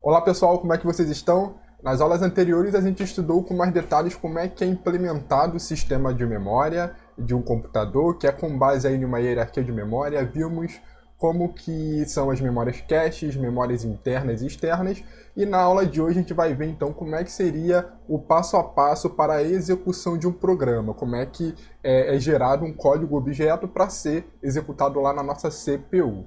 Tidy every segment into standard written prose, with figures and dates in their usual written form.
Olá pessoal, como é que vocês estão? Nas aulas anteriores a gente estudou com mais detalhes como é que é implementado o sistema de memória de um computador, que é com base aí em uma hierarquia de memória. Vimos como que são as memórias caches, memórias internas e externas, e na aula de hoje a gente vai ver então como é que seria o passo a passo para a execução de um programa, como é que é gerado um código objeto para ser executado lá na nossa CPU.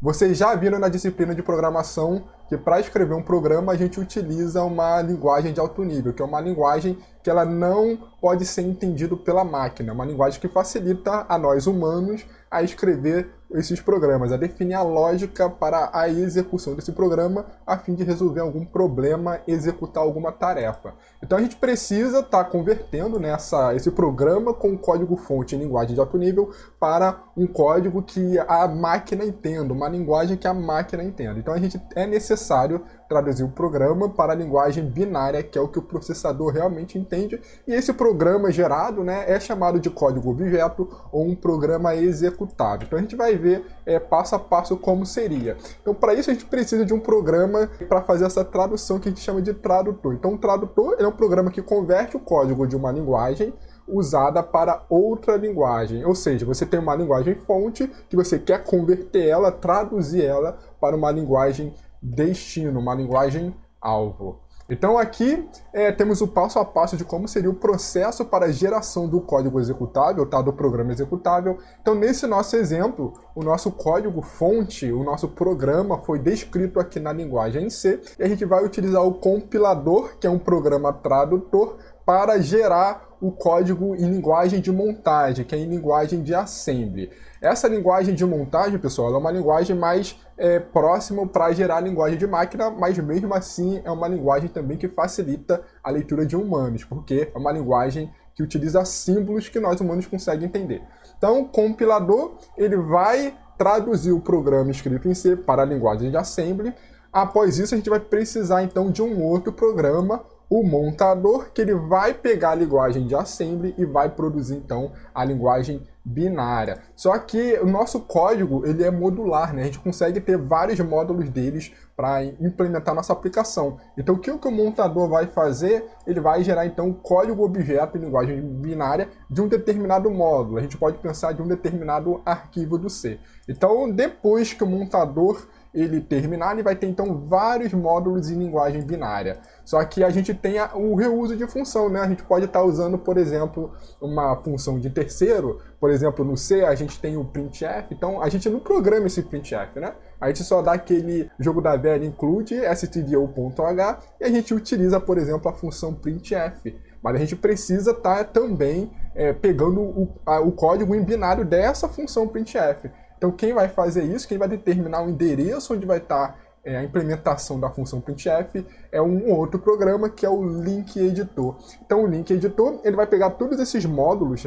Vocês já viram na disciplina de programação que para escrever um programa a gente utiliza uma linguagem de alto nível, que é uma linguagem que ela não pode ser entendida pela máquina, uma linguagem que facilita a nós humanos a escrever esses programas, a definir a lógica para a execução desse programa a fim de resolver algum problema, executar alguma tarefa. Então a gente precisa estar convertendo esse programa com código-fonte em linguagem de alto nível para um código que a máquina entenda, uma linguagem que a máquina entenda. Então é necessário traduzir o programa para a linguagem binária, que é o que o processador realmente entende, e esse programa gerado é chamado de código-objeto ou um programa executável. Então a gente vai ver passo a passo como seria. Então para isso a gente precisa de um programa para fazer essa tradução que a gente chama de tradutor. Então o tradutor é um programa que converte o código de uma linguagem usada para outra linguagem, ou seja, você tem uma linguagem fonte que você quer converter ela, traduzir ela para uma linguagem destino, uma linguagem alvo. Então aqui temos o passo a passo de como seria o processo para a geração do código executável, tá? Do programa executável. Então nesse nosso exemplo, o nosso código fonte, o nosso programa foi descrito aqui na linguagem C, e a gente vai utilizar o compilador, que é um programa tradutor, para gerar o código em linguagem de montagem, que é em linguagem de assembly. Essa linguagem de montagem, pessoal, é uma linguagem mais próxima para gerar a linguagem de máquina, mas mesmo assim é uma linguagem também que facilita a leitura de humanos, porque é uma linguagem que utiliza símbolos que nós humanos conseguimos entender. Então, o compilador ele vai traduzir o programa escrito em C para a linguagem de assembly. Após isso, a gente vai precisar então de um outro programa, o montador, que ele vai pegar a linguagem de assembly e vai produzir então a linguagem binária. Só que o nosso código ele é modular, A gente consegue ter vários módulos deles para implementar nossa aplicação. Então o que o montador vai fazer? Ele vai gerar então o código objeto em linguagem binária de um determinado módulo. A gente pode pensar de um determinado arquivo do C. Então depois que o montador ele terminar, ele vai ter então vários módulos em linguagem binária. Só que a gente tem o reuso de função, A gente pode estar usando, por exemplo, uma função de terceiro. Por exemplo, no C a gente tem o printf, então a gente não programa esse printf, A gente só dá aquele jogo da velha include stdio.h e a gente utiliza, por exemplo, a função printf. Mas a gente precisa estar também pegando o código em binário dessa função printf. Então quem vai fazer isso, quem vai determinar o endereço onde vai estar a implementação da função printf é um outro programa que é o link editor. Então o link editor ele vai pegar todos esses módulos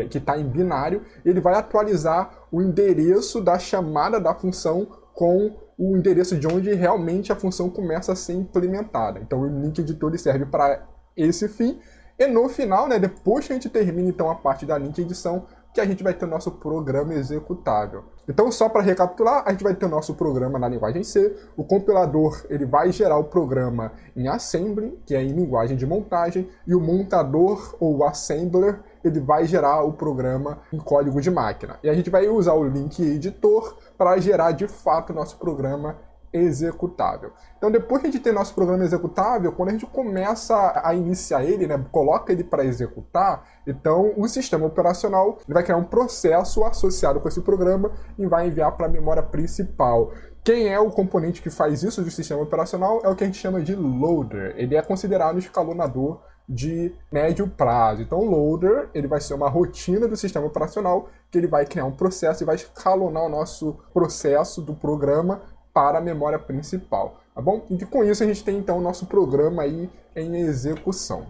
que está em binário e ele vai atualizar o endereço da chamada da função com o endereço de onde realmente a função começa a ser implementada. Então o link editor ele serve para esse fim e no final, depois que a gente termina então a parte da link edição, que a gente vai ter o nosso programa executável. Então, só para recapitular, a gente vai ter o nosso programa na linguagem C, o compilador ele vai gerar o programa em assembly, que é em linguagem de montagem, e o montador ou assembler ele vai gerar o programa em código de máquina. E a gente vai usar o link editor para gerar de fato o nosso programa executável. Então depois que a gente tem nosso programa executável, quando a gente começa a iniciar ele, coloca ele para executar, então o sistema operacional ele vai criar um processo associado com esse programa e vai enviar para a memória principal. Quem é o componente que faz isso do sistema operacional é o que a gente chama de loader. Ele é considerado um escalonador de médio prazo. Então o loader ele vai ser uma rotina do sistema operacional que ele vai criar um processo e vai escalonar o nosso processo do programa para a memória principal, tá bom? E com isso a gente tem então o nosso programa aí em execução.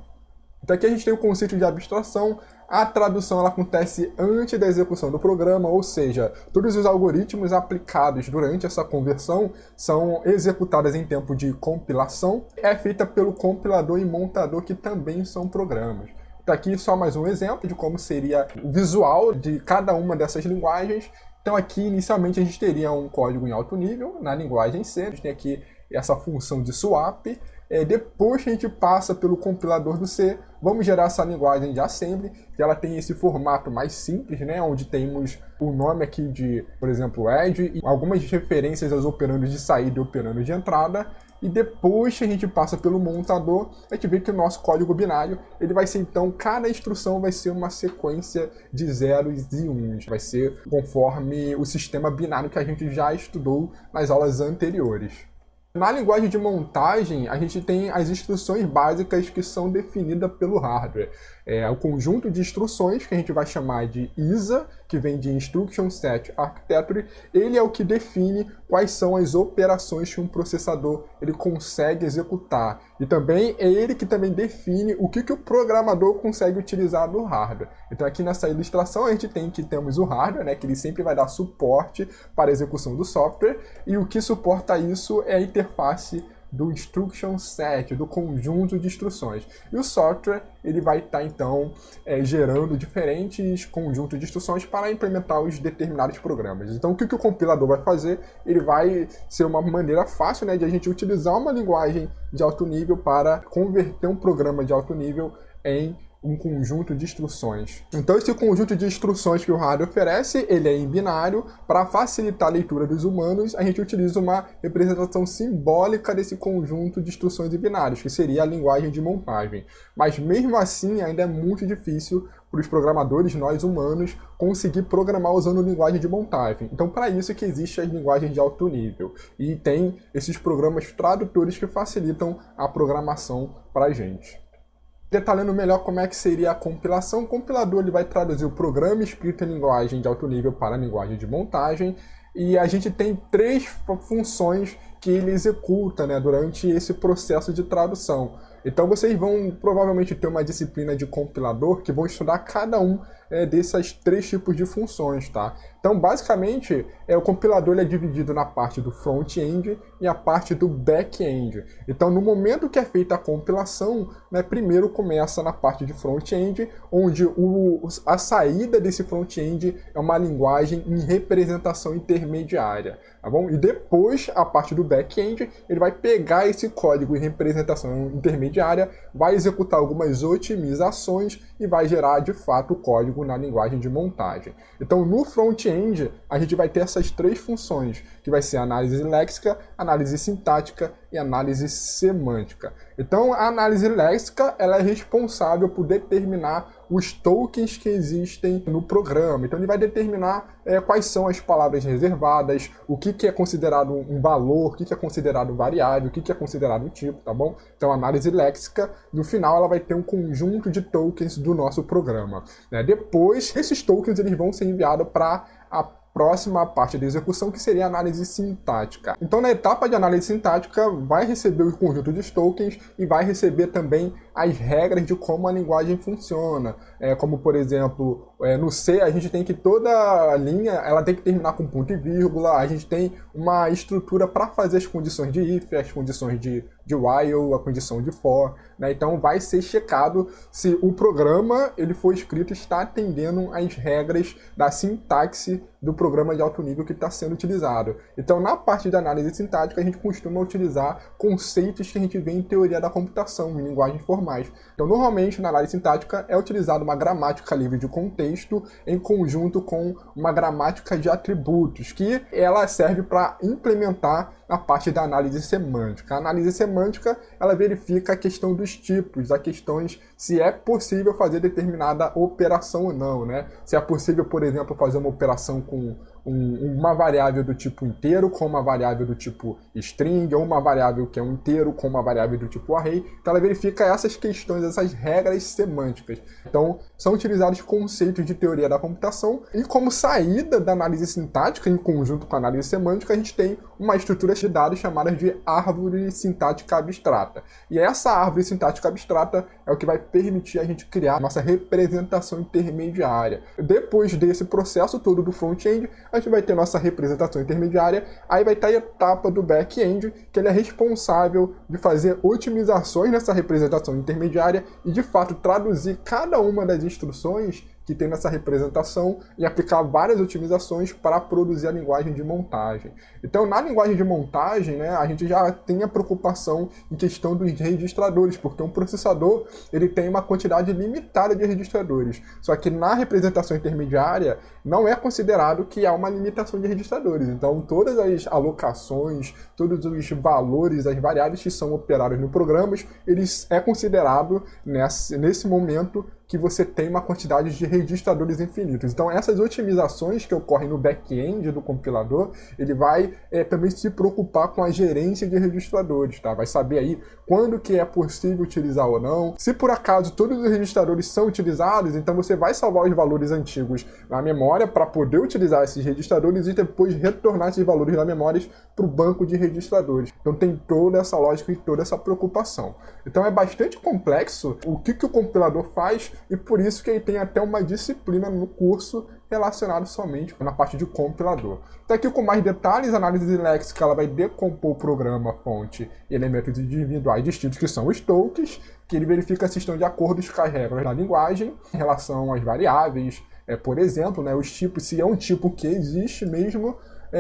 Então aqui a gente tem o conceito de abstração. A tradução ela acontece antes da execução do programa, ou seja, todos os algoritmos aplicados durante essa conversão são executados em tempo de compilação. É feita pelo compilador e montador, que também são programas. Então aqui só mais um exemplo de como seria o visual de cada uma dessas linguagens. Então aqui, inicialmente, a gente teria um código em alto nível, na linguagem C. A gente tem aqui essa função de swap. Depois que a gente passa pelo compilador do C, vamos gerar essa linguagem de assembly, que ela tem esse formato mais simples, né, onde temos o nome aqui de, por exemplo, add, e algumas referências aos operandos de saída e operandos de entrada. E depois que a gente passa pelo montador, a gente vê que o nosso código binário, ele vai ser então, cada instrução vai ser uma sequência de zeros e uns. Vai ser conforme o sistema binário que a gente já estudou nas aulas anteriores. Na linguagem de montagem, a gente tem as instruções básicas que são definidas pelo hardware. É o conjunto de instruções que a gente vai chamar de ISA, que vem de Instruction Set Architecture. Ele é o que define quais são as operações que um processador ele consegue executar. E também é ele que também define o que o programador consegue utilizar do hardware. Então aqui nessa ilustração a gente tem que temos o hardware, né, que ele sempre vai dar suporte para a execução do software, e o que suporta isso é a interface do instruction set, do conjunto de instruções. E o software ele vai estar então gerando diferentes conjuntos de instruções para implementar os determinados programas. Então o que o compilador vai fazer? Ele vai ser uma maneira fácil, né, de a gente utilizar uma linguagem de alto nível para converter um programa de alto nível em um conjunto de instruções. Então esse conjunto de instruções que o hardware oferece, ele é em binário. Para facilitar a leitura dos humanos, a gente utiliza uma representação simbólica desse conjunto de instruções em binários, que seria a linguagem de montagem. Mas mesmo assim, ainda é muito difícil para os programadores, nós humanos, conseguir programar usando linguagem de montagem. Então, para isso que existem as linguagens de alto nível. E tem esses programas tradutores que facilitam a programação para a gente. Detalhando melhor como é que seria a compilação, o compilador ele vai traduzir o programa escrito em linguagem de alto nível para a linguagem de montagem, e a gente tem 3 funções que ele executa, né, durante esse processo de tradução. Então vocês vão provavelmente ter uma disciplina de compilador que vão estudar cada um desses 3 tipos de funções, tá? Então basicamente o compilador ele é dividido na parte do front-end e a parte do back-end. Então no momento que é feita a compilação, né, primeiro começa na parte de front-end, onde a saída desse front-end é uma linguagem em representação intermediária, tá bom? E depois a parte do back-end, ele vai pegar esse código em representação intermediária, vai executar algumas otimizações e vai gerar de fato o código na linguagem de montagem. Então no front-end a gente vai ter essas 3 funções, que vai ser análise léxica, análise sintática e análise semântica. Então a análise léxica ela é responsável por determinar os tokens que existem no programa. Então ele vai determinar quais são as palavras reservadas, o que é considerado um valor, o que é considerado variável, o que é considerado um tipo, tá bom? Então a análise léxica, no final, ela vai ter um conjunto de tokens do nosso programa, né? Depois, esses tokens eles vão ser enviados para a próxima parte da execução, que seria a análise sintática. Então, na etapa de análise sintática, vai receber o conjunto de tokens e vai receber também as regras de como a linguagem funciona. Como, por exemplo, no C, a gente tem que toda linha ela tem que terminar com ponto e vírgula, a gente tem uma estrutura para fazer as condições de if, as condições de while, a condição de for, né? Então vai ser checado se o programa ele foi escrito e está atendendo às regras da sintaxe do programa de alto nível que está sendo utilizado. Então na parte da análise sintática a gente costuma utilizar conceitos que a gente vê em teoria da computação, em linguagens formais. Então normalmente na análise sintática é utilizada uma gramática livre de contexto em conjunto com uma gramática de atributos, que ela serve para implementar a parte da análise semântica. A análise semântica, ela verifica a questão dos tipos, as questões se é possível fazer determinada operação ou não, né? Se é possível, por exemplo, fazer uma operação com uma variável do tipo inteiro com uma variável do tipo string, ou uma variável que é um inteiro com uma variável do tipo array. Então ela verifica essas questões, essas regras semânticas. Então são utilizados conceitos de teoria da computação, e como saída da análise sintática, em conjunto com a análise semântica, a gente tem uma estrutura de dados chamada de árvore sintática abstrata. E essa árvore sintática abstrata é o que vai permitir a gente criar a nossa representação intermediária. Depois desse processo todo do front-end, a gente vai ter nossa representação intermediária, aí vai estar a etapa do back-end, que ele é responsável de fazer otimizações nessa representação intermediária e, de fato, traduzir cada uma das instruções que tem nessa representação e aplicar várias otimizações para produzir a linguagem de montagem. Então, na linguagem de montagem, né, a gente já tem a preocupação em questão dos registradores, porque um processador ele tem uma quantidade limitada de registradores. Só que na representação intermediária não é considerado que há uma limitação de registradores. Então, todas as alocações, todos os valores, as variáveis que são operados no programa, eles é considerado nesse momento que você tem uma quantidade de registradores infinitos. Então, essas otimizações que ocorrem no back-end do compilador, ele vai também se preocupar com a gerência de registradores, tá? Vai saber aí quando que é possível utilizar ou não. Se por acaso todos os registradores são utilizados, então você vai salvar os valores antigos na memória para poder utilizar esses registradores e depois retornar esses valores na memória para o banco de registradores. Então tem toda essa lógica e toda essa preocupação. Então é bastante complexo o que o compilador faz, e por isso que ele tem até uma disciplina no curso relacionado somente na parte de compilador. Então aqui com mais detalhes, a análise léxica ela vai decompor o programa, fonte e elementos individuais distintos, que são os tokens, que ele verifica se estão de acordo com as regras da linguagem em relação às variáveis, por exemplo, né, os tipos, se é um tipo que existe mesmo.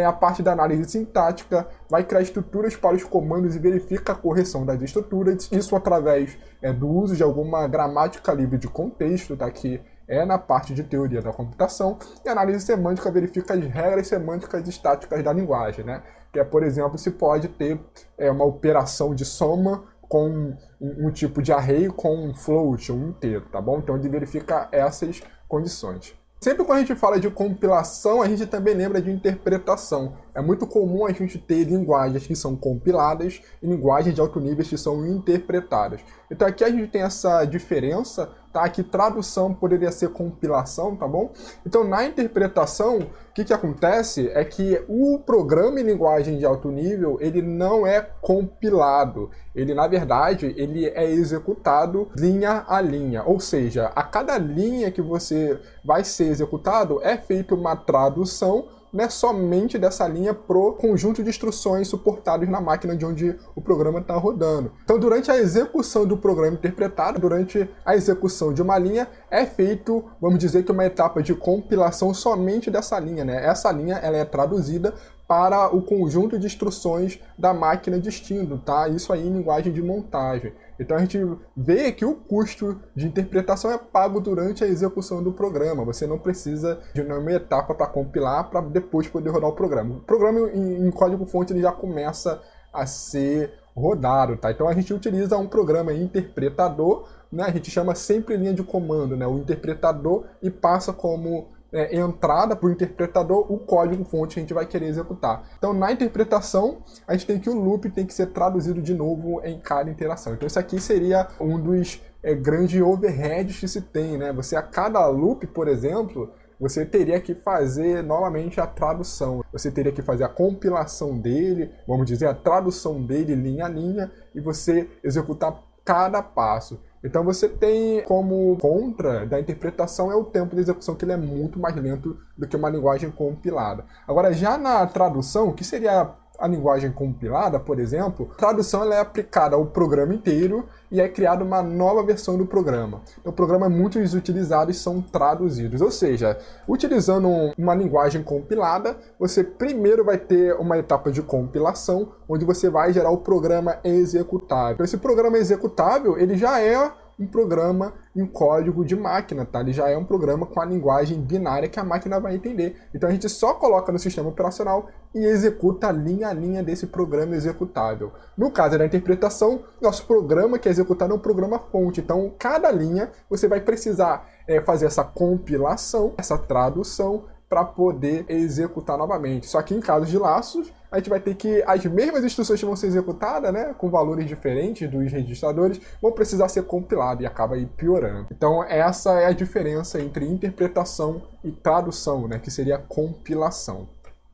A parte da análise sintática vai criar estruturas para os comandos e verifica a correção das estruturas, isso através do uso de alguma gramática livre de contexto, tá? Que é na parte de teoria da computação, e a análise semântica verifica as regras semânticas estáticas da linguagem, né? Que por exemplo, se pode ter uma operação de soma com um tipo de array com um float, um inteiro, tá bom? Então ele verifica essas condições. Sempre quando a gente fala de compilação, a gente também lembra de interpretação. É muito comum a gente ter linguagens que são compiladas e linguagens de alto nível que são interpretadas. Então aqui a gente tem essa diferença, tá? Que tradução poderia ser compilação, tá bom? Então na interpretação, o que acontece é que o programa em linguagem de alto nível, ele não é compilado. Ele, na verdade, ele é executado linha a linha. Ou seja, a cada linha que você vai ser executado, é feita uma tradução, né, somente dessa linha pro conjunto de instruções suportados na máquina de onde o programa está rodando. Então, durante a execução do programa interpretado, durante a execução de uma linha, é feito, vamos dizer que uma etapa de compilação somente dessa linha, né? Essa linha ela é traduzida para o conjunto de instruções da máquina destino, tá? Isso aí em linguagem de montagem. Então a gente vê que o custo de interpretação é pago durante a execução do programa. Você não precisa de uma etapa para compilar para depois poder rodar o programa. O programa em código-fonte ele já começa a ser rodado, tá? Então a gente utiliza um programa interpretador, né? A gente chama sempre linha de comando, né? O interpretador, e passa como entrada para o interpretador o código-fonte que a gente vai querer executar. Então, na interpretação, a gente tem que o loop tem que ser traduzido de novo em cada interação. Então, isso aqui seria um dos grandes overheads que se tem, né? Você, a cada loop, por exemplo, você teria que fazer novamente a tradução. Você teria que fazer a compilação dele, vamos dizer, a tradução dele linha a linha, e você executar cada passo. Então você tem como contra da interpretação é o tempo de execução, que ele é muito mais lento do que uma linguagem compilada. Agora, já na tradução, que seria a linguagem compilada, por exemplo, a tradução ela é aplicada ao programa inteiro e é criada uma nova versão do programa. Então, o programa, muitos utilizados são traduzidos. Ou seja, utilizando uma linguagem compilada, você primeiro vai ter uma etapa de compilação, onde você vai gerar o programa executável. Então, esse programa executável, ele já é um programa em código de máquina, tá? Ele já é um programa com a linguagem binária que a máquina vai entender. Então a gente só coloca no sistema operacional e executa linha a linha desse programa executável. No caso da interpretação, nosso programa que é executado é um programa fonte. Então cada linha você vai precisar fazer essa compilação, essa tradução, para poder executar novamente. Só que em casos de laços, a gente vai ter que as mesmas instruções que vão ser executadas, né, com valores diferentes dos registradores, vão precisar ser compiladas e acaba aí piorando. Então essa é a diferença entre interpretação e tradução, né, que seria a compilação.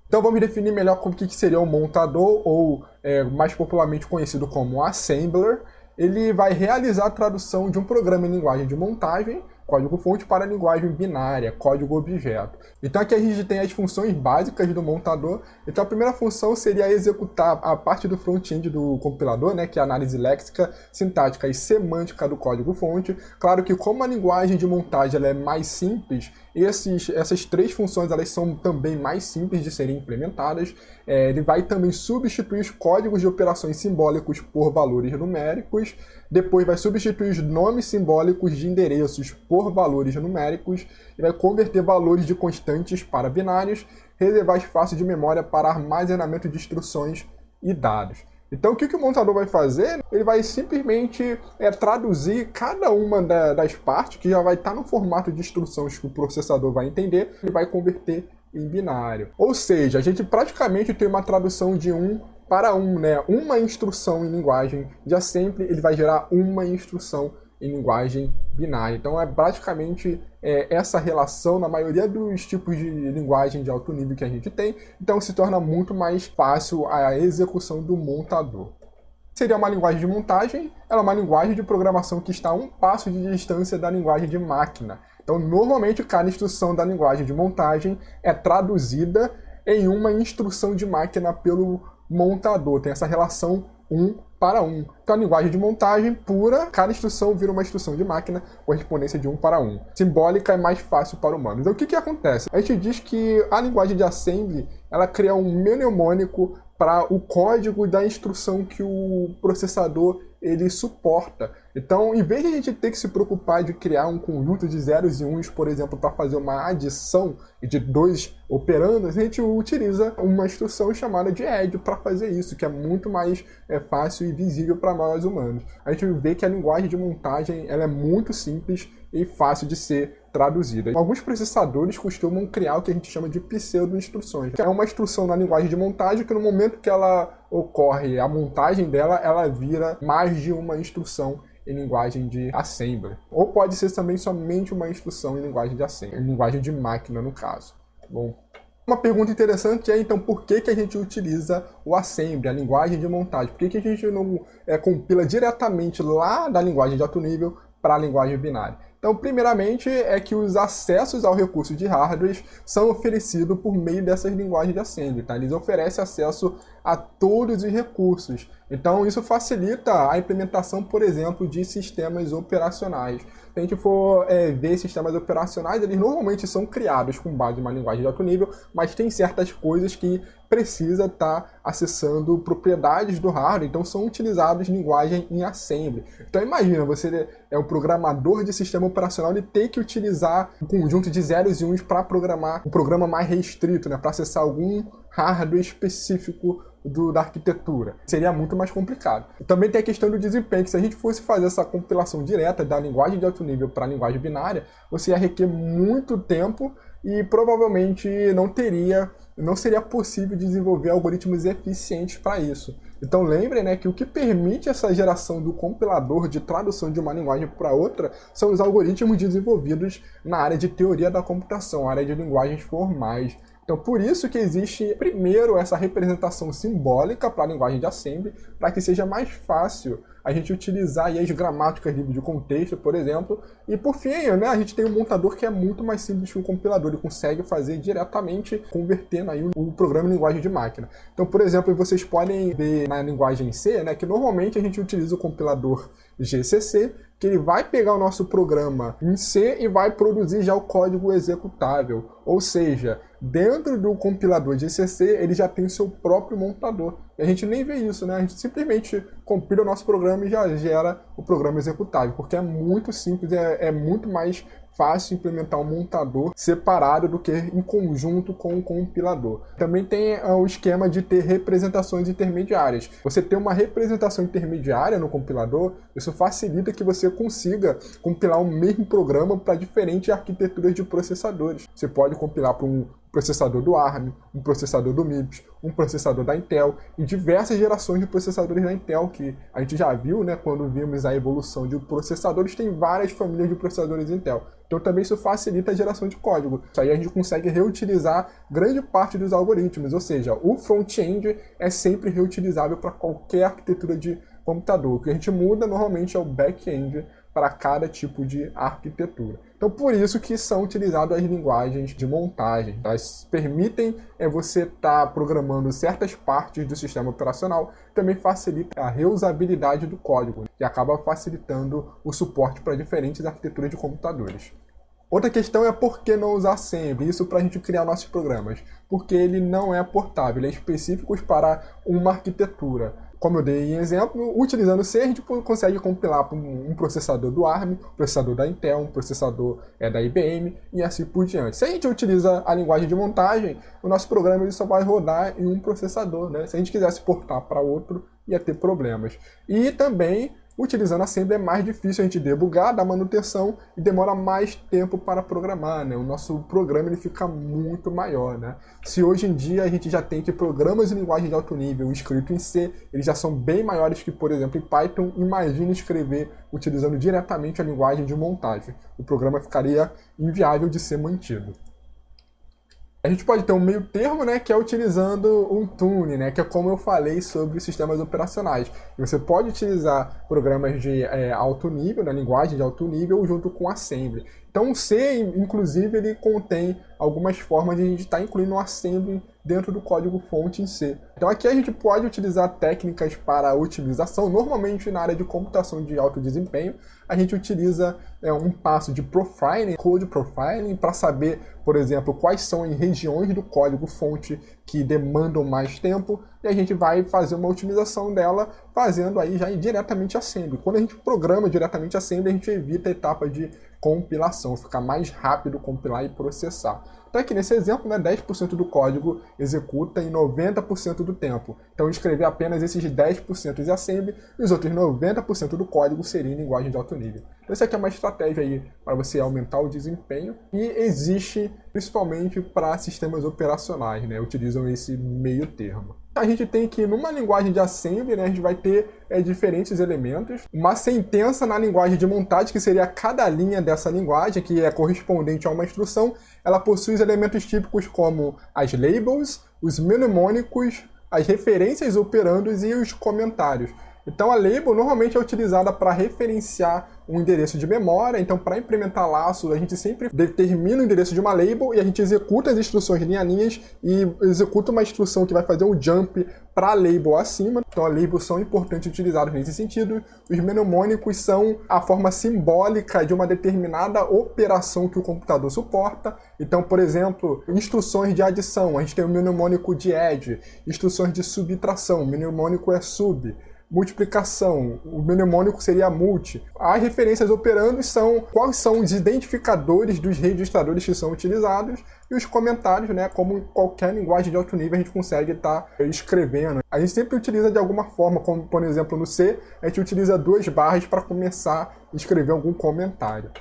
Então vamos definir melhor como que seria o montador, ou mais popularmente conhecido como assembler. Ele vai realizar a tradução de um programa em linguagem de montagem código-fonte, para a linguagem binária, código-objeto. Então aqui a gente tem as funções básicas do montador. Então a primeira função seria executar a parte do front-end do compilador, né, que é a análise léxica, sintática e semântica do código-fonte. Claro que como a linguagem de montagem ela é mais simples, essas três funções elas são também mais simples de serem implementadas. Ele vai também substituir os códigos de operações simbólicos por valores numéricos. Depois vai substituir os nomes simbólicos de endereços por valores numéricos. E vai converter valores de constantes para binários. Reservar espaço de memória para armazenamento de instruções e dados. Então o que o montador vai fazer? Ele vai simplesmente traduzir cada uma das partes, que já vai estar no formato de instruções que o processador vai entender, e vai converter em binário. Ou seja, a gente praticamente tem uma tradução de 1 para 1, né? Uma instrução em linguagem de assembly, ele vai gerar uma instrução em linguagem binária. Então é praticamente essa relação na maioria dos tipos de linguagem de alto nível que a gente tem. Então se torna muito mais fácil a execução do montador. Seria uma linguagem de montagem, ela é uma linguagem de programação que está a um passo de distância da linguagem de máquina. Então normalmente cada instrução da linguagem de montagem é traduzida em uma instrução de máquina pelo montador. Tem essa relação 1 para 1. Então a linguagem de montagem pura, cada instrução vira uma instrução de máquina, correspondência de 1 para 1. Simbólica é mais fácil para humanos. Então o que acontece? A gente diz que a linguagem de assembly, ela cria um mnemônico para o código da instrução que o processador ele suporta. Então, em vez de a gente ter que se preocupar de criar um conjunto de zeros e uns, por exemplo, para fazer uma adição de 2 operandos, a gente utiliza uma instrução chamada de add para fazer isso, que é muito mais fácil e visível para nós humanos. A gente vê que a linguagem de montagem ela é muito simples e fácil de ser traduzida. Alguns processadores costumam criar o que a gente chama de pseudo-instruções, que é uma instrução na linguagem de montagem que no momento que ela ocorre a montagem dela, ela vira mais de uma instrução em linguagem de assembly. Ou pode ser também somente uma instrução em linguagem de assembly, em linguagem de máquina no caso. Bom, uma pergunta interessante é, então, por que a gente utiliza o assembly, a linguagem de montagem? Por que a gente não compila diretamente lá da linguagem de alto nível para a linguagem binária? Então, primeiramente, é que os acessos ao recurso de hardware são oferecidos por meio dessas linguagens de assembly. Tá? Eles oferecem acesso a todos os recursos. Então, isso facilita a implementação, por exemplo, de sistemas operacionais. Se a gente for ver sistemas operacionais, eles normalmente são criados com base em uma linguagem de alto nível, mas tem certas coisas que precisa estar acessando propriedades do hardware, então são utilizadas linguagem em assembly. Então imagina, você é um programador de sistema operacional e tem que utilizar um conjunto de zeros e uns para programar um programa mais restrito, né, para acessar algum hardware específico da arquitetura. Seria muito mais complicado. Também tem a questão do desempenho, que se a gente fosse fazer essa compilação direta da linguagem de alto nível para a linguagem binária, você ia requer muito tempo e provavelmente não seria possível desenvolver algoritmos eficientes para isso. Então lembrem, né, que o que permite essa geração do compilador de tradução de uma linguagem para outra são os algoritmos desenvolvidos na área de teoria da computação, área de linguagens formais. Então, por isso que existe, primeiro, essa representação simbólica para a linguagem de assembly, para que seja mais fácil a gente utilizar aí as gramáticas livres de contexto, por exemplo. E, por fim, né, a gente tem um montador que é muito mais simples que um compilador. Ele consegue fazer diretamente, convertendo aí o programa em linguagem de máquina. Então, por exemplo, vocês podem ver na linguagem C, né, que normalmente a gente utiliza o compilador GCC, que ele vai pegar o nosso programa em C e vai produzir já o código executável. Ou seja, dentro do compilador GCC, ele já tem seu próprio montador. E a gente nem vê isso, né? A gente simplesmente compila o nosso programa e já gera o programa executável, porque é muito simples, é muito mais fácil implementar um montador separado do que em conjunto com o compilador. Também tem o esquema de ter representações intermediárias. Você ter uma representação intermediária no compilador, isso facilita que você consiga compilar o mesmo programa para diferentes arquiteturas de processadores. Você pode compilar para um processador do ARM, um processador do MIPS, um processador da Intel e diversas gerações de processadores da Intel, que a gente já viu, né, quando vimos a evolução de processadores, tem várias famílias de processadores Intel. Então também isso facilita a geração de código. Isso aí a gente consegue reutilizar grande parte dos algoritmos, ou seja, o front-end é sempre reutilizável para qualquer arquitetura de computador. O que a gente muda normalmente é o back-end para cada tipo de arquitetura. Então, por isso que são utilizadas as linguagens de montagem. Elas permitem você estar programando certas partes do sistema operacional, também facilita a reusabilidade do código, que acaba facilitando o suporte para diferentes arquiteturas de computadores. Outra questão é por que não usar Assembly, isso para a gente criar nossos programas, porque ele não é portável, ele é específico para uma arquitetura. Como eu dei em exemplo, utilizando C, a gente consegue compilar para um processador do ARM, um processador da Intel, um processador da IBM e assim por diante. Se a gente utiliza a linguagem de montagem, o nosso programa ele só vai rodar em um processador, né? Se a gente quisesse portar para outro, ia ter problemas. E também, utilizando a Assembly é mais difícil a gente debugar, dar manutenção e demora mais tempo para programar, né? O nosso programa ele fica muito maior, né? Se hoje em dia a gente já tem que programas em linguagem de alto nível escrito em C, eles já são bem maiores que, por exemplo, em Python, imagine escrever utilizando diretamente a linguagem de montagem. O programa ficaria inviável de ser mantido. A gente pode ter um meio termo, né, que é utilizando um Tune, né, que é como eu falei sobre os sistemas operacionais. E você pode utilizar programas de alto nível, na linguagem de alto nível, junto com Assembly. Então o C, inclusive, ele contém algumas formas de a gente estar incluindo o Assembly dentro do código-fonte em C. Então aqui a gente pode utilizar técnicas para otimização. Normalmente na área de computação de alto desempenho, a gente utiliza um passo de profiling, code profiling, para saber, por exemplo, quais são as regiões do código-fonte que demandam mais tempo, e a gente vai fazer uma otimização dela fazendo aí já diretamente Assembly. Quando a gente programa diretamente Assembly, a gente evita a etapa de compilação, fica mais rápido compilar e processar. Então aqui nesse exemplo, né, 10% do código executa em 90% do tempo. Então escrever apenas esses 10% em Assembly e os outros 90% do código seria em linguagem de alto nível. Então essa aqui é uma estratégia aí para você aumentar o desempenho e existe principalmente para sistemas operacionais, né, utilizam esse meio termo. A gente tem que, numa linguagem de Assembly, né, a gente vai ter diferentes elementos. Uma sentença na linguagem de montagem, que seria cada linha dessa linguagem, que é correspondente a uma instrução, ela possui os elementos típicos como as labels, os mnemônicos, as referências operandos e os comentários. Então a label normalmente é utilizada para referenciar um endereço de memória. Então, para implementar laço, a gente sempre determina o endereço de uma label e a gente executa as instruções linha a linhas e executa uma instrução que vai fazer um jump para a label acima. Então, as labels são importantes utilizadas nesse sentido. Os mnemônicos são a forma simbólica de uma determinada operação que o computador suporta. Então, por exemplo, instruções de adição, a gente tem o mnemônico de add, instruções de subtração, o mnemônico é sub. Multiplicação, o mnemônico seria multi. As referências operandos são quais são os identificadores dos registradores que são utilizados e os comentários, né, como em qualquer linguagem de alto nível a gente consegue estar escrevendo. A gente sempre utiliza de alguma forma, como por exemplo no C, a gente utiliza 2 barras para começar a escrever algum comentário.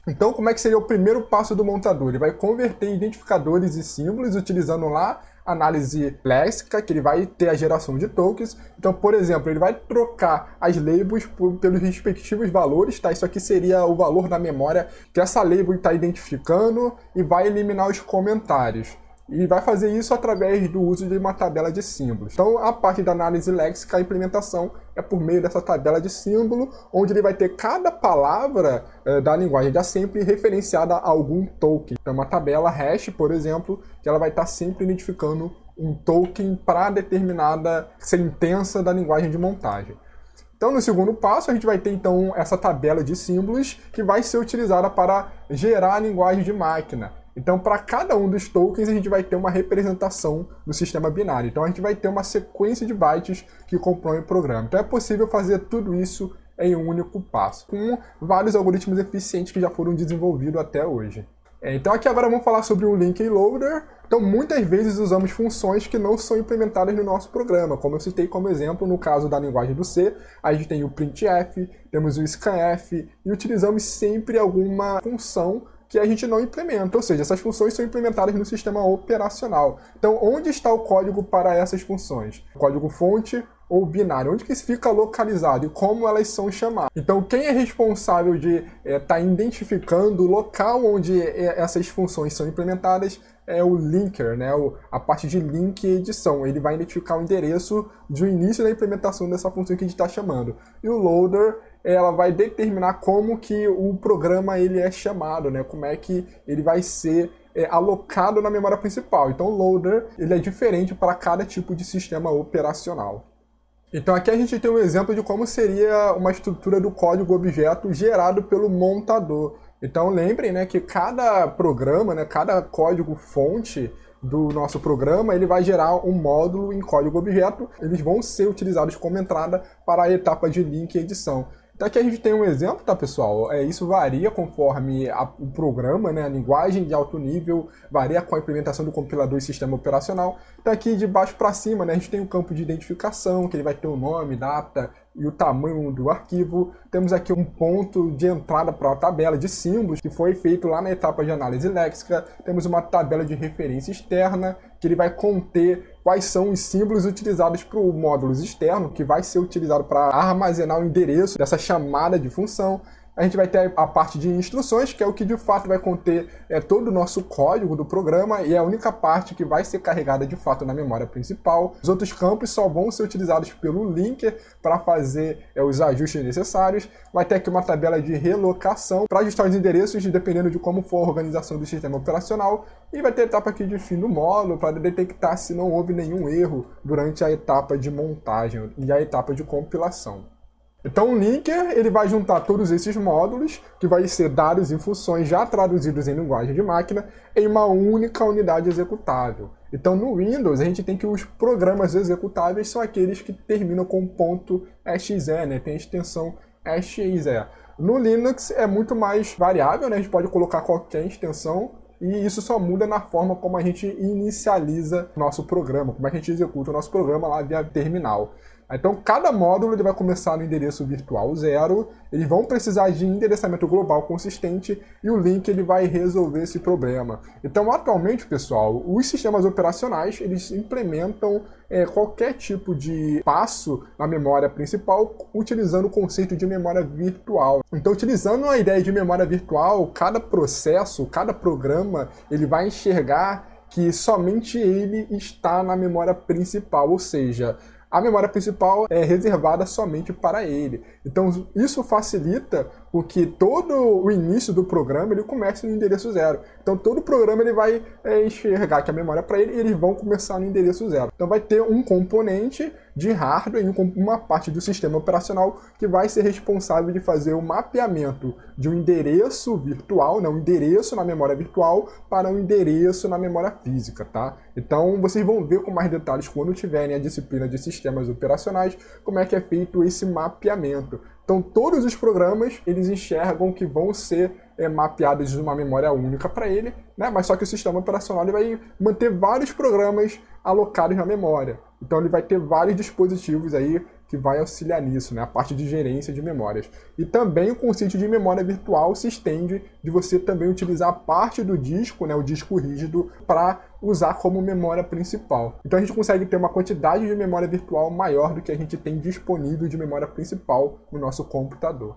Então, como é que seria o primeiro passo do montador? Ele vai converter identificadores e símbolos utilizando lá análise léxica, que ele vai ter a geração de tokens. Então, por exemplo, ele vai trocar as labels pelos respectivos valores, tá? Isso aqui seria o valor da memória que essa label está identificando e vai eliminar os comentários. E vai fazer isso através do uso de uma tabela de símbolos. Então, a parte da análise léxica, a implementação é por meio dessa tabela de símbolo, onde ele vai ter cada palavra da linguagem de Assembly referenciada a algum token. Então, uma tabela hash, por exemplo, que ela vai estar sempre identificando um token para determinada sentença da linguagem de montagem. Então, no segundo passo, a gente vai ter, então, essa tabela de símbolos que vai ser utilizada para gerar a linguagem de máquina. Então, para cada um dos tokens, a gente vai ter uma representação do sistema binário. Então, a gente vai ter uma sequência de bytes que compõem o programa. Então, é possível fazer tudo isso em um único passo, com vários algoritmos eficientes que já foram desenvolvidos até hoje. Então, aqui agora vamos falar sobre o Linked Loader. Então, muitas vezes usamos funções que não são implementadas no nosso programa. Como eu citei como exemplo, no caso da linguagem do C, a gente tem o printf, temos o scanf, e utilizamos sempre alguma função que a gente não implementa, ou seja, essas funções são implementadas no sistema operacional. Então, onde está o código para essas funções? Código-fonte ou binário? Onde que isso fica localizado e como elas são chamadas? Então, quem é responsável de estar identificando o local onde essas funções são implementadas é o linker, né? A parte de link e edição. Ele vai identificar o endereço do início da implementação dessa função que a gente está chamando. E o loader, ela vai determinar como que o programa ele é chamado, né? Como é que ele vai ser alocado na memória principal. Então o loader ele é diferente para cada tipo de sistema operacional. Então aqui a gente tem um exemplo de como seria uma estrutura do código objeto gerado pelo montador. Então lembrem, né, que cada programa, né, cada código fonte do nosso programa, ele vai gerar um módulo em código objeto. Eles vão ser utilizados como entrada para a etapa de link e edição. Então aqui a gente tem um exemplo, tá, pessoal? Isso varia conforme o programa, né? A linguagem de alto nível varia com a implementação do compilador e sistema operacional. Então aqui de baixo para cima, né, a gente tem um campo de identificação, que ele vai ter o nome, data e o tamanho do arquivo. Temos aqui um ponto de entrada para a tabela de símbolos, que foi feito lá na etapa de análise léxica. Temos uma tabela de referência externa, que ele vai conter quais são os símbolos utilizados para o módulo externo, que vai ser utilizado para armazenar o endereço dessa chamada de função. A gente vai ter a parte de instruções, que é o que de fato vai conter todo o nosso código do programa e é a única parte que vai ser carregada de fato na memória principal. Os outros campos só vão ser utilizados pelo linker para fazer os ajustes necessários. Vai ter aqui uma tabela de relocação para ajustar os endereços dependendo de como for a organização do sistema operacional. E vai ter a etapa aqui de fim do módulo para detectar se não houve nenhum erro durante a etapa de montagem e a etapa de compilação. Então o linker ele vai juntar todos esses módulos, que vai ser dados e funções já traduzidos em linguagem de máquina, em uma única unidade executável. Então no Windows a gente tem que os programas executáveis são aqueles que terminam com .exe, né? Tem a extensão exe. No Linux é muito mais variável, né? A gente pode colocar qualquer extensão, e isso só muda na forma como a gente inicializa nosso programa, como é que a gente executa o nosso programa lá via terminal. Então, cada módulo ele vai começar no endereço virtual 0, eles vão precisar de endereçamento global consistente e o link ele vai resolver esse problema. Então, atualmente, pessoal, os sistemas operacionais eles implementam qualquer tipo de passo na memória principal utilizando o conceito de memória virtual. Então, utilizando a ideia de memória virtual, cada processo, cada programa, ele vai enxergar que somente ele está na memória principal, ou seja, a memória principal é reservada somente para ele. Então isso facilita porque todo o início do programa ele começa no endereço 0. Então todo programa ele vai enxergar que a memória é para ele e eles vão começar no endereço 0. Então vai ter um componente de hardware e uma parte do sistema operacional que vai ser responsável de fazer o mapeamento de um endereço virtual, né, um endereço na memória virtual para um endereço na memória física, tá? Então vocês vão ver com mais detalhes quando tiverem a disciplina de sistemas operacionais como é que é feito esse mapeamento. Então todos os programas eles enxergam que vão ser mapeados de uma memória única para ele, né? Mas só que o sistema operacional ele vai manter vários programas alocados na memória. Então ele vai ter vários dispositivos aí que vai auxiliar nisso, né? A parte de gerência de memórias. E também o conceito de memória virtual se estende de você também utilizar parte do disco, né, o disco rígido, para usar como memória principal. Então a gente consegue ter uma quantidade de memória virtual maior do que a gente tem disponível de memória principal no nosso computador.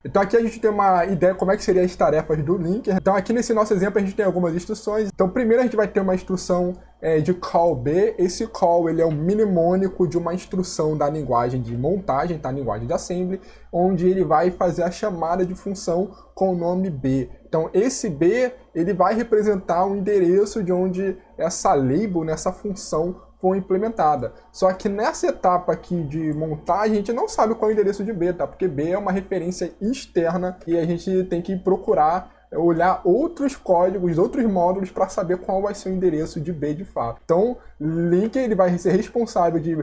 Então aqui a gente tem uma ideia como é que seriam as tarefas do linker. Então aqui nesse nosso exemplo a gente tem algumas instruções. Então primeiro a gente vai ter uma instrução de call B. Esse call ele é o mnemônico de uma instrução da linguagem de montagem, tá? Linguagem de assembly, onde ele vai fazer a chamada de função com o nome B. Então esse B ele vai representar o endereço de onde essa label, nessa função foi implementada. Só que nessa etapa aqui de montagem, a gente não sabe qual é o endereço de B, tá? Porque B é uma referência externa e a gente tem que procurar olhar outros códigos, outros módulos para saber qual vai ser o endereço de B de fato. Então, linker ele vai ser responsável de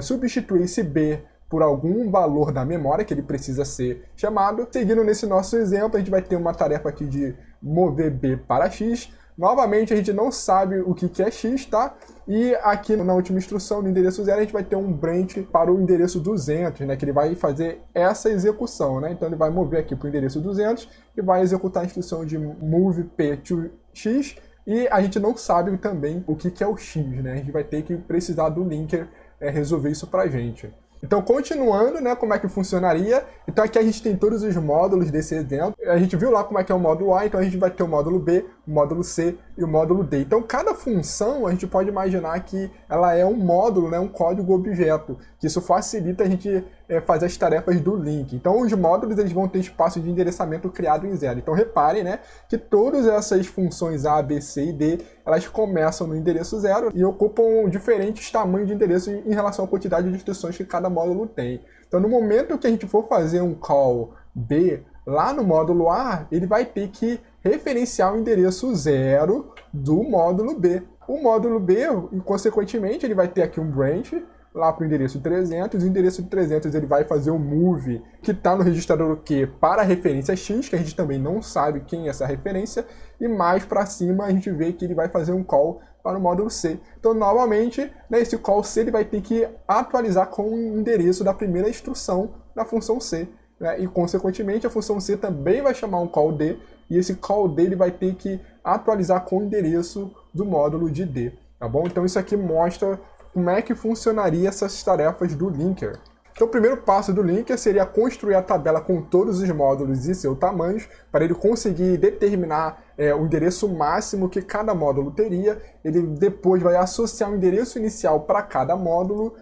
substituir esse B por algum valor da memória que ele precisa ser chamado. Seguindo nesse nosso exemplo, a gente vai ter uma tarefa aqui de mover B para X. Novamente, a gente não sabe o que é X, tá? E aqui na última instrução, no endereço 0, a gente vai ter um branch para o endereço 200, né? Que ele vai fazer essa execução, né? Então ele vai mover aqui para o endereço 200 e vai executar a instrução de move P to X. E a gente não sabe também o que é o X, né? A gente vai ter que precisar do linker resolver isso para a gente. Então, continuando, né, como é que funcionaria. Então aqui a gente tem todos os módulos desse exemplo. A gente viu lá como é que é o módulo A, então a gente vai ter o módulo B, o módulo C e o módulo D. Então, cada função a gente pode imaginar que ela é um módulo, né, um código objeto, que isso facilita a gente fazer as tarefas do link. Então, os módulos eles vão ter espaço de endereçamento criado em zero. Então, reparem, né, que todas essas funções A, B, C e D, elas começam no endereço zero e ocupam diferentes tamanhos de endereço em relação à quantidade de instruções que cada módulo tem. Então, no momento que a gente for fazer um call B, lá no módulo A, ele vai ter que referenciar o endereço 0 do módulo B. O módulo B, consequentemente, ele vai ter aqui um branch lá para o endereço 300. O endereço 300 ele vai fazer o move que está no registrador Q para a referência X, que a gente também não sabe quem é essa referência. E mais para cima a gente vê que ele vai fazer um call para o módulo C. Então, novamente, né, esse call C ele vai ter que atualizar com o endereço da primeira instrução da função C. Né? E, consequentemente, a função C também vai chamar um call D, e esse call D ele vai ter que atualizar com o endereço do módulo de D. Tá bom? Então, isso aqui mostra como é que funcionaria essas tarefas do linker. Então, o primeiro passo do linker seria construir a tabela com todos os módulos e seus tamanhos, para ele conseguir determinar o endereço máximo que cada módulo teria. Ele depois vai associar o endereço inicial para cada módulo,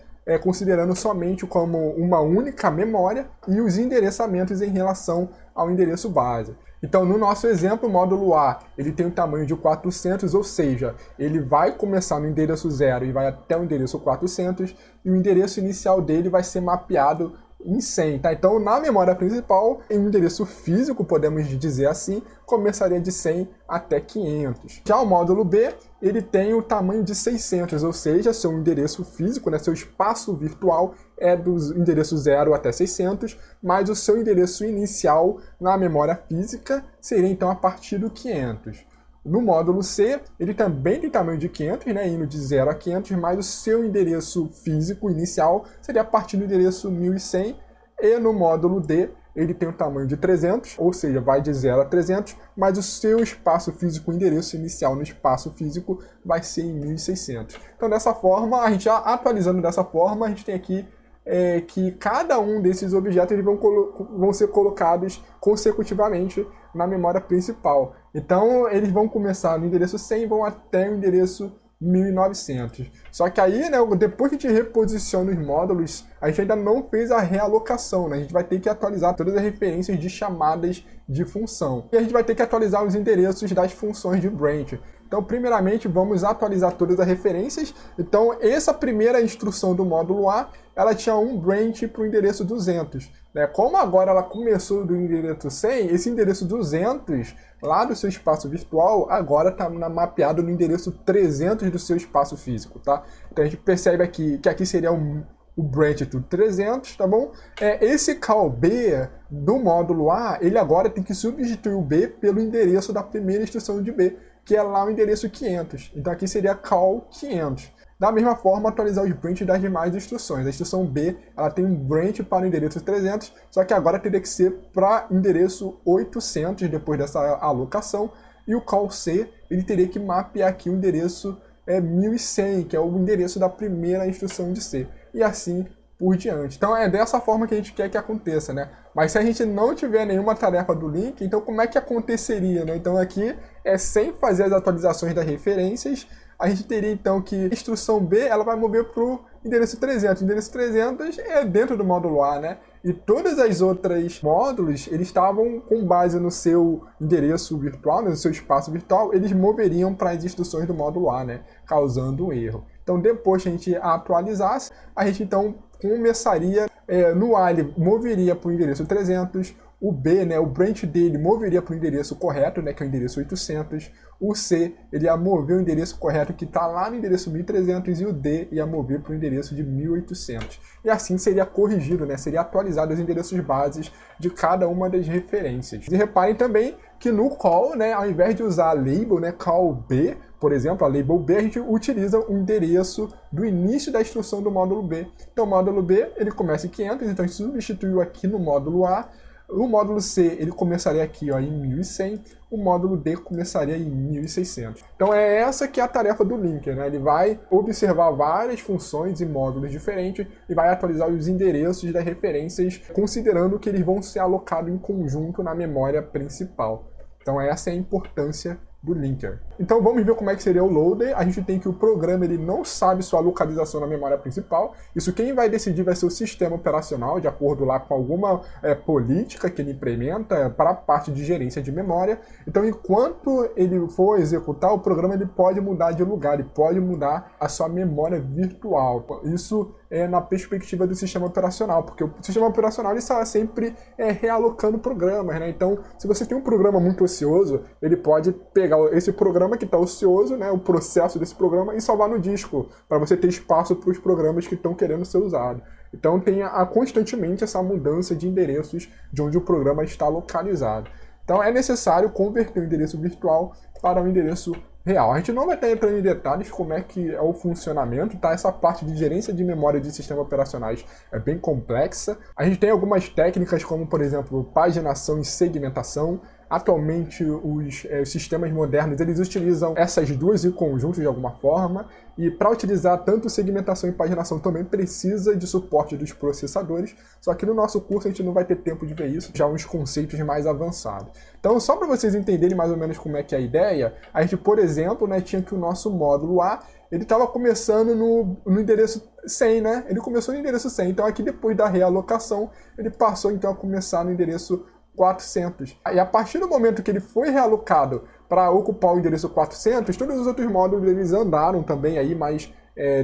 considerando somente como uma única memória e os endereçamentos em relação ao endereço base. Então, no nosso exemplo, o módulo A ele tem um tamanho de 400, ou seja, ele vai começar no endereço 0 e vai até o endereço 400, e o endereço inicial dele vai ser mapeado em 100, tá? Então, na memória principal, em um endereço físico, podemos dizer assim, começaria de 100 até 500. Já o módulo B, ele tem o tamanho de 600, ou seja, seu endereço físico, né, seu espaço virtual é do endereço 0 até 600, mas o seu endereço inicial na memória física seria então a partir do 500. No módulo C, ele também tem tamanho de 500, né, indo de 0 a 500, mas o seu endereço físico inicial seria a partir do endereço 1100, e no módulo D, ele tem um tamanho de 300, ou seja, vai de 0 a 300, mas o seu espaço físico, o endereço inicial no espaço físico, vai ser em 1600. Então, dessa forma, a gente atualizando dessa forma, a gente tem aqui que cada um desses objetos eles vão ser colocados consecutivamente na memória principal. Então, eles vão começar no endereço 100 e vão até o endereço 1900. Só que aí, né, depois que a gente reposiciona os módulos, a gente ainda não fez a realocação, né? A gente vai ter que atualizar todas as referências de chamadas de função. E a gente vai ter que atualizar os endereços das funções de branch. Então, primeiramente, vamos atualizar todas as referências. Então, essa primeira instrução do módulo A, ela tinha um branch para o endereço 200. Né? Como agora ela começou do endereço 100, esse endereço 200, lá do seu espaço virtual, agora está mapeado no endereço 300 do seu espaço físico. Tá? Então, a gente percebe aqui que aqui seria o branch do 300, tá bom? Esse call B do módulo A, ele agora tem que substituir o B pelo endereço da primeira instrução de B, que é lá o endereço 500. Então aqui seria call 500. Da mesma forma, atualizar os branches das demais instruções. A instrução B, ela tem um branch para o endereço 300, só que agora teria que ser para endereço 800 depois dessa alocação. E o call C, ele teria que mapear aqui o endereço 1100, que é o endereço da primeira instrução de C. E assim por diante. Então é dessa forma que a gente quer que aconteça, né? Mas se a gente não tiver nenhuma tarefa do link, então como é que aconteceria, né? Então aqui sem fazer as atualizações das referências, a gente teria então que a instrução B ela vai mover para o endereço 300. O endereço 300 é dentro do módulo A, né? E todas as outras módulos, eles estavam com base no seu endereço virtual, no seu espaço virtual, eles moveriam para as instruções do módulo A, né? Causando um erro. Então depois que a gente atualizasse, a gente então começaria, no A ele moveria para o endereço 300, o B, né, o branch dele moveria para o endereço correto, né, que é o endereço 800, o C ele ia mover o endereço correto que está lá no endereço 1300 e o D ia mover para o endereço de 1800. E assim seria corrigido, né, seria atualizado os endereços bases de cada uma das referências. E reparem também que no call, né, ao invés de usar a label, né, call B, por exemplo, a label B, a gente utiliza o endereço do início da instrução do módulo B. Então o módulo B ele começa em 500, então a gente substituiu aqui no módulo A. O módulo C ele começaria aqui ó, em 1100, o módulo D começaria em 1600. Então é essa que é a tarefa do linker, né? Ele vai observar várias funções e módulos diferentes e vai atualizar os endereços das referências, considerando que eles vão ser alocados em conjunto na memória principal. Então essa é a importância do linker. Então vamos ver como é que seria o loader. A gente tem que o programa ele não sabe sua localização na memória principal. Isso quem vai decidir vai ser o sistema operacional, de acordo lá com alguma política que ele implementa para a parte de gerência de memória. Então enquanto ele for executar, o programa ele pode mudar de lugar, ele pode mudar a sua memória virtual. Isso é na perspectiva do sistema operacional, porque o sistema operacional ele está sempre realocando programas, né? Então, se você tem um programa muito ocioso, ele pode pegar esse programa que está ocioso, né, o processo desse programa, e salvar no disco, para você ter espaço para os programas que estão querendo ser usados. Então, tem constantemente essa mudança de endereços de onde o programa está localizado. Então, é necessário converter o endereço virtual para um endereço real. A gente não vai estar entrando em detalhes como é que é o funcionamento, tá? Essa parte de gerência de memória de sistemas operacionais é bem complexa. A gente tem algumas técnicas como, por exemplo, paginação e segmentação. Atualmente, os sistemas modernos eles utilizam essas duas em conjunto de alguma forma, e para utilizar tanto segmentação e paginação também precisa de suporte dos processadores, só que no nosso curso a gente não vai ter tempo de ver isso, já uns conceitos mais avançados. Então, só para vocês entenderem mais ou menos como é que é a ideia, a gente, por exemplo, né, tinha que o nosso módulo A, ele estava começando no endereço 100, né? Ele começou no endereço 100, então aqui depois da realocação, ele passou então a começar no endereço 400. E a partir do momento que ele foi realocado para ocupar o endereço 400, todos os outros módulos eles andaram também aí mais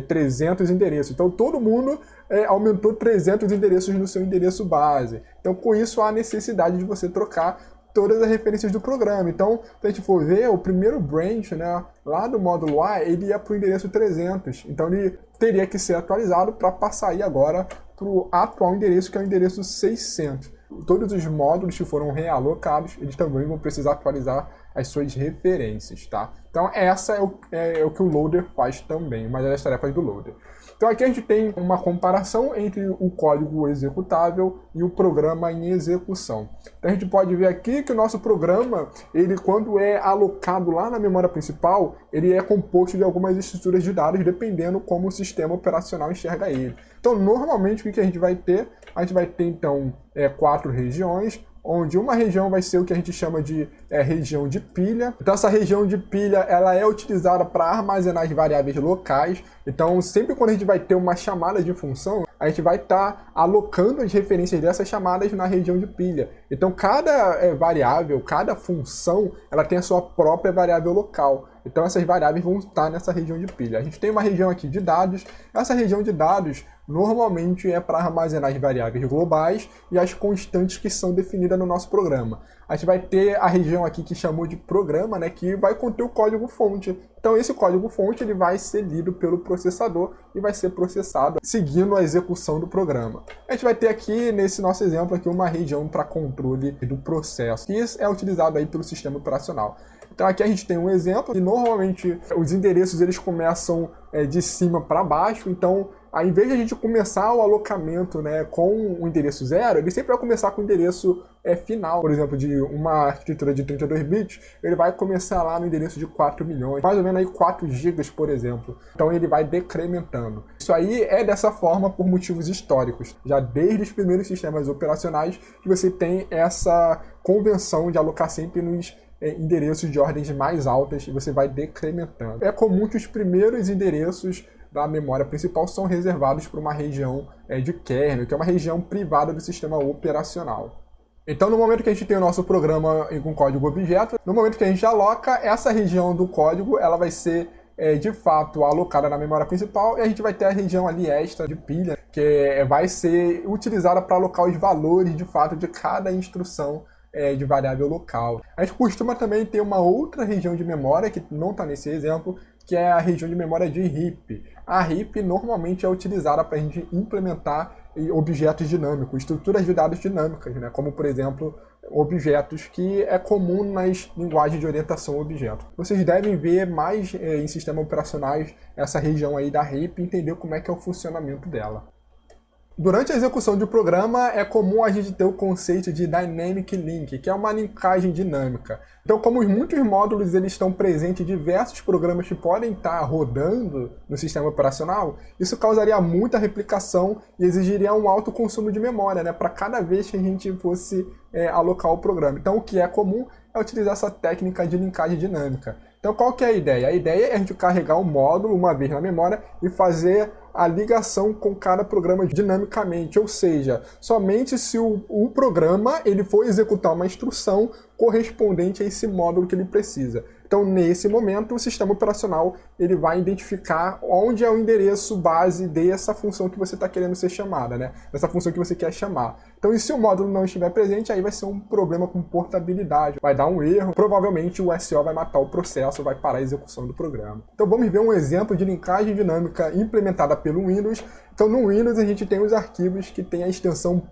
300 endereços. Então todo mundo aumentou 300 endereços no seu endereço base. Então com isso há necessidade de você trocar todas as referências do programa. Então, se a gente for ver, o primeiro branch, né, lá do módulo A, ele ia para o endereço 300. Então ele teria que ser atualizado para passar aí agora para o atual endereço, que é o endereço 600. Todos os módulos que foram realocados, eles também vão precisar atualizar as suas referências, tá? Então essa é o que o loader faz também, uma das tarefas do loader. Então aqui a gente tem uma comparação entre o código executável e o programa em execução. Então a gente pode ver aqui que o nosso programa, ele quando é alocado lá na memória principal, ele é composto de algumas estruturas de dados, dependendo como o sistema operacional enxerga ele. Então normalmente o que a gente vai ter? A gente vai ter então 4 regiões, onde uma região vai ser o que a gente chama de região de pilha. Então essa região de pilha ela é utilizada para armazenar as variáveis locais. Então sempre quando a gente vai ter uma chamada de função, a gente vai estar alocando as referências dessas chamadas na região de pilha. Então cada variável, cada função, ela tem a sua própria variável local. Então essas variáveis vão estar nessa região de pilha. A gente tem uma região aqui de dados. Essa região de dados normalmente é para armazenar as variáveis globais e as constantes que são definidas no nosso programa. A gente vai ter a região aqui que chamou de programa, né, que vai conter o código-fonte. Então esse código-fonte ele vai ser lido pelo processador e vai ser processado seguindo a execução do programa. A gente vai ter aqui, nesse nosso exemplo, aqui uma região para controle do processo, que é utilizado aí pelo sistema operacional. Então aqui a gente tem um exemplo, e normalmente os endereços eles começam de cima para baixo, então ao invés de a gente começar o alocamento, né, com o endereço 0, ele sempre vai começar com o endereço final. Por exemplo, de uma arquitetura de 32 bits, ele vai começar lá no endereço de 4 milhões, mais ou menos aí 4 gigas, por exemplo. Então ele vai decrementando. Isso aí é dessa forma por motivos históricos. Já desde os primeiros sistemas operacionais que você tem essa convenção de alocar sempre nos endereços de ordens mais altas e você vai decrementando. É comum que os primeiros endereços da memória principal são reservados para uma região de kernel, que é uma região privada do sistema operacional. Então, no momento que a gente tem o nosso programa com código objeto, no momento que a gente aloca, essa região do código ela vai ser de fato alocada na memória principal, e a gente vai ter a região ali extra de pilha, que vai ser utilizada para alocar os valores de fato de cada instrução de variável local. A gente costuma também ter uma outra região de memória, que não está nesse exemplo, que é a região de memória de heap. A heap normalmente é utilizada para a gente implementar objetos dinâmicos, estruturas de dados dinâmicas, né? Como, por exemplo, objetos, que é comum nas linguagens de orientação a objeto. Vocês devem ver mais em sistemas operacionais essa região aí da heap e entender como é que é o funcionamento dela. Durante a execução de um programa, é comum a gente ter o conceito de Dynamic Link, que é uma linkagem dinâmica. Então, como muitos módulos eles estão presentes em diversos programas que podem estar rodando no sistema operacional, isso causaria muita replicação e exigiria um alto consumo de memória, né, para cada vez que a gente fosse alocar o programa. Então, o que é comum é utilizar essa técnica de linkagem dinâmica. Então, qual que é a ideia? A ideia é a gente carregar um módulo uma vez na memória e fazer a ligação com cada programa dinamicamente, ou seja, somente se o programa ele for executar uma instrução correspondente a esse módulo que ele precisa. Então, nesse momento, o sistema operacional ele vai identificar onde é o endereço base dessa função que você está querendo ser chamada, né? Dessa função que você quer chamar. Então, e se o módulo não estiver presente, aí vai ser um problema com portabilidade, vai dar um erro, provavelmente o SO vai matar o processo, vai parar a execução do programa. Então, vamos ver um exemplo de linkagem dinâmica implementada pelo Windows. Então, no Windows, a gente tem os arquivos que tem a extensão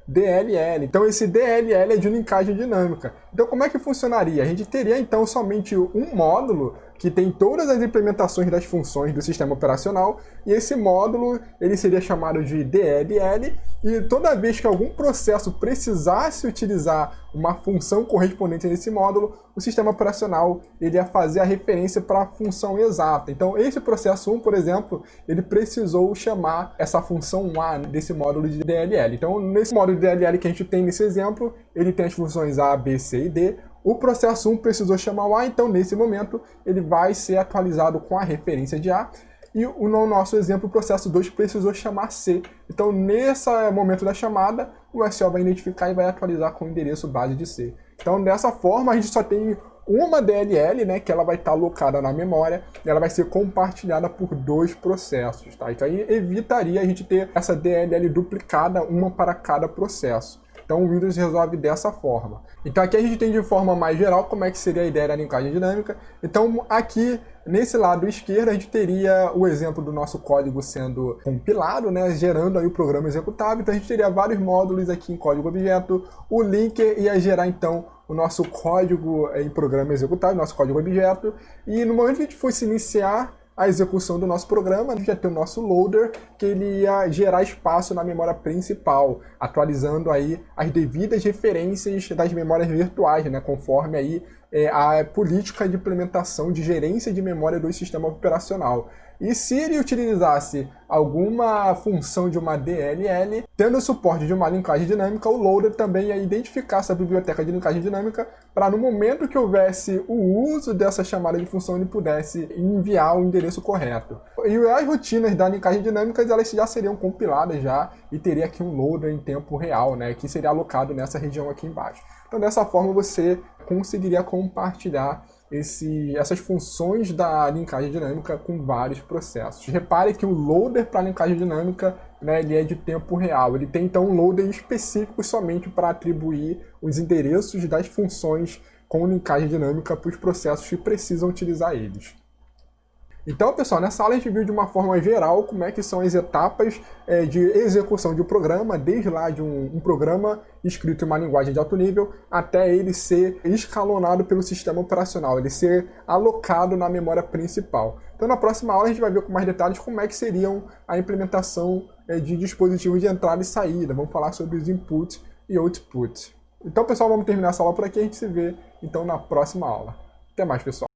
.dll. Então, esse DLL é de linkagem dinâmica. Então, como é que funcionaria? A gente teria, então, somente um módulo que tem todas as implementações das funções do sistema operacional, e esse módulo ele seria chamado de DLL, e toda vez que algum processo precisasse utilizar uma função correspondente a esse módulo, o sistema operacional ele ia fazer a referência para a função exata. Então, esse processo 1, por exemplo, ele precisou chamar essa função A desse módulo de DLL. Então, nesse módulo de DLL que a gente tem nesse exemplo, ele tem as funções A, B, C e D. O processo 1 precisou chamar o A, então nesse momento ele vai ser atualizado com a referência de A. E no nosso exemplo, o processo 2 precisou chamar C. Então nesse momento da chamada, o SO vai identificar e vai atualizar com o endereço base de C. Então dessa forma a gente só tem uma DLL, né, que ela vai estar alocada na memória, e ela vai ser compartilhada por dois processos. Tá? Então aí evitaria a gente ter essa DLL duplicada, uma para cada processo. Então o Windows resolve dessa forma. Então aqui a gente tem de forma mais geral como é que seria a ideia da linkagem dinâmica. Então aqui nesse lado esquerdo a gente teria o exemplo do nosso código sendo compilado, né, gerando aí o programa executável. Então a gente teria vários módulos aqui em código objeto. O linker ia gerar então o nosso código em programa executável, nosso código objeto. E no momento que a gente fosse iniciar a execução do nosso programa, a gente ia ter o nosso loader, que ele ia gerar espaço na memória principal, atualizando aí as devidas referências das memórias virtuais, né, conforme aí a política de implementação de gerência de memória do sistema operacional. E se ele utilizasse alguma função de uma DLL, tendo o suporte de uma linkagem dinâmica, o loader também ia identificar essa biblioteca de linkagem dinâmica para no momento que houvesse o uso dessa chamada de função, ele pudesse enviar o endereço correto. E as rotinas da linkagem dinâmica elas já seriam compiladas já e teria aqui um loader em tempo real, né, que seria alocado nessa região aqui embaixo. Então dessa forma você conseguiria compartilhar essas funções da linkagem dinâmica com vários processos. Repare que o loader para a linkagem dinâmica, né, ele é de tempo real. Ele tem então um loader específico somente para atribuir os endereços das funções com linkagem dinâmica para os processos que precisam utilizar eles. Então, pessoal, nessa aula a gente viu de uma forma geral como é que são as etapas de execução de um programa, desde lá de um programa escrito em uma linguagem de alto nível, até ele ser escalonado pelo sistema operacional, ele ser alocado na memória principal. Então, na próxima aula a gente vai ver com mais detalhes como é que seriam a implementação de dispositivos de entrada e saída. Vamos falar sobre os input e output. Então, pessoal, vamos terminar essa aula por aqui e a gente se vê então na próxima aula. Até mais, pessoal.